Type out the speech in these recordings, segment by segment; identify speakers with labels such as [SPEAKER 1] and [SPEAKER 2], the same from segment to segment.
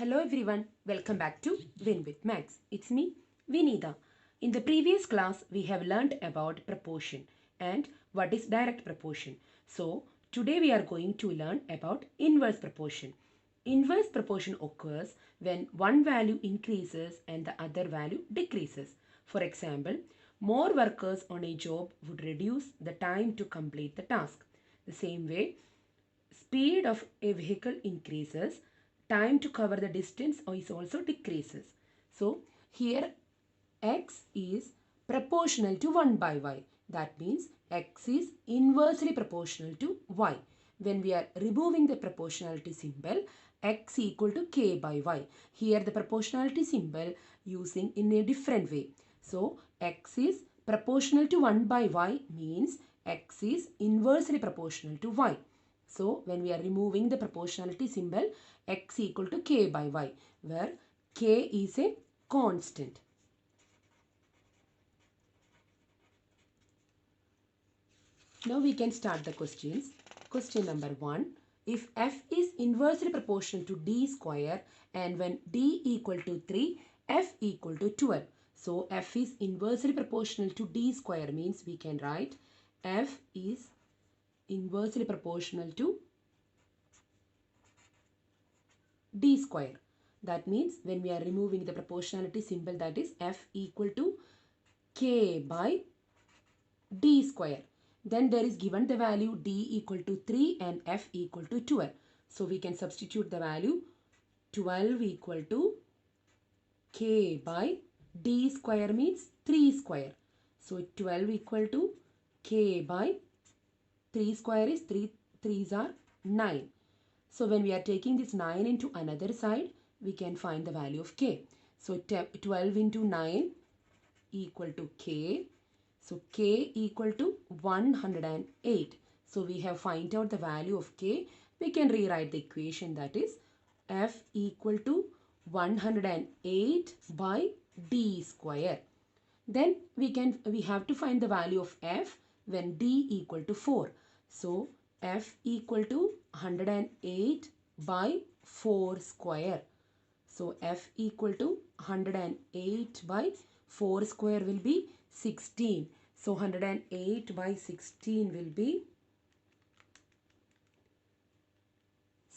[SPEAKER 1] Hello everyone, welcome back to Win with Max. It's me, Vinita. In the previous class, we have learned about proportion and what is direct proportion. So, today we are going to learn about inverse proportion. Inverse proportion occurs when one value increases and the other value decreases. For example, more workers on a job would reduce the time to complete the task. The same way, speed of a vehicle increases, time to cover the distance is also decreases. So here x is proportional to 1 by y. That means x is inversely proportional to y. When we are removing the proportionality symbol, x equal to k by y. Here the proportionality symbol using in a different way. So x is proportional to 1 by y means x is inversely proportional to y. So when we are removing the proportionality symbol, x equal to k by y, where k is a constant. Now we can start the questions. Question number 1. If f is inversely proportional to d square and when d equal to 3, f equal to 12. So f is inversely proportional to d square means we can write f is inversely proportional to d square. That means when we are removing the proportionality symbol, that is f equal to k by d square. Then there is given the value d equal to 3 and f equal to 12. So we can substitute the value 12 equal to k by d square means 3 square. So 12 equal to k by 3 square is 3 3s are 9. So when we are taking this 9 into another side, we can find the value of k. So 12 into 9 equal to k. So k equal to 108. So we have find out the value of k. We can rewrite the equation, that is f equal to 108 by d square. Then we have to find the value of f when d equal to 4. So f equal to 108 by 4 square. So f equal to 108 by 4 square will be 16. So 108 by 16 will be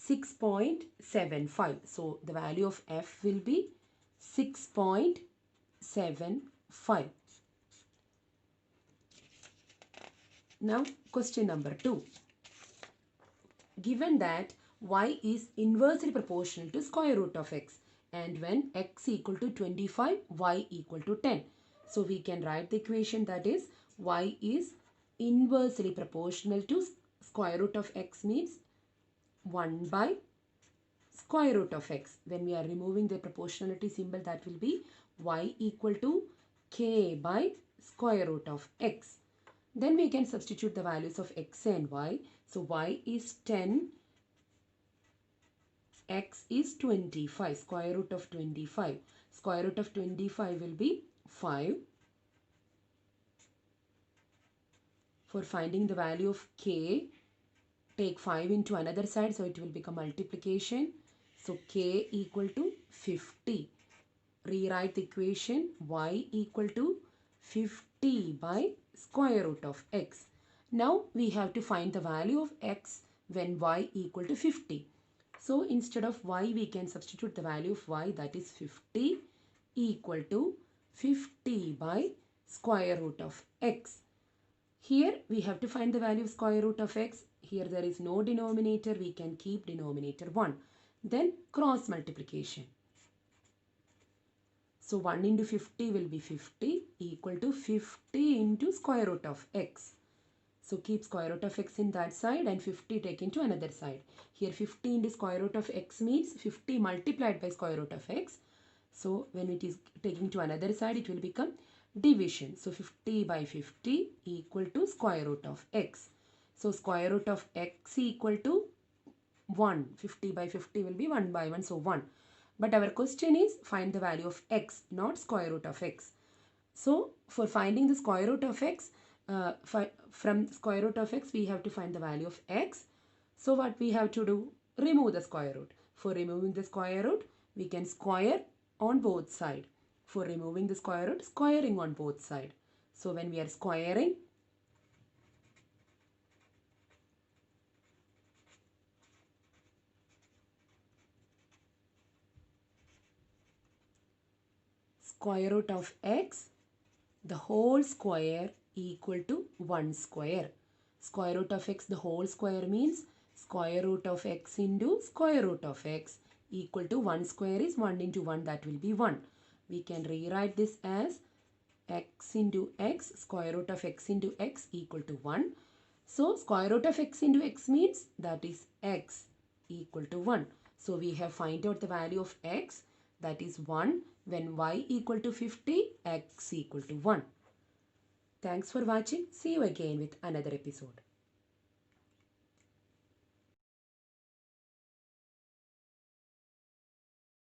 [SPEAKER 1] 6.75. So the value of f will be 6.75. Now question number 2. Given that y is inversely proportional to square root of x and when x equal to 25, y equal to 10. So we can write the equation, that is y is inversely proportional to square root of x means 1 by square root of x. When we are removing the proportionality symbol, that will be y equal to k by square root of x. Then we can substitute the values of x and y. So y is 10, x is 25, square root of 25. Square root of 25 will be 5. For finding the value of k, take 5 into another side, so it will become multiplication. So k equal to 50. Rewrite the equation, y equal to 50 by square root of x. Now we have to find the value of x when y equal to 50. So instead of y, we can substitute the value of y, that is 50 equal to 50 by square root of x. Here we have to find the value of square root of x. Here there is no denominator, we can keep denominator 1. Then cross multiplication. So 1 into 50 will be 50 equal to 50 into square root of x. So keep square root of x in that side and 50 take into another side. Here 50 into square root of x means 50 multiplied by square root of x. So when it is taking to another side, it will become division. So 50 by 50 equal to square root of x. So square root of x equal to 1. 50 by 50 will be 1 by 1. So 1. But our question is find the value of x, not square root of x. So for finding the square root of x, from square root of x, we have to find the value of x. So what we have to do? Remove the square root. For removing the square root, we can square on both sides. For removing the square root, squaring on both sides. So when we are squaring, square root of x, the whole square equal to 1 square. Square root of x, the whole square means square root of x into square root of x equal to 1 square is 1 into 1, that will be 1. We can rewrite this as x into x, square root of x into x equal to 1. So square root of x into x means that is x equal to 1. So we have find out the value of x, that is 1, when y equal to 50, x equal to 1. Thanks for watching. See you again with another episode.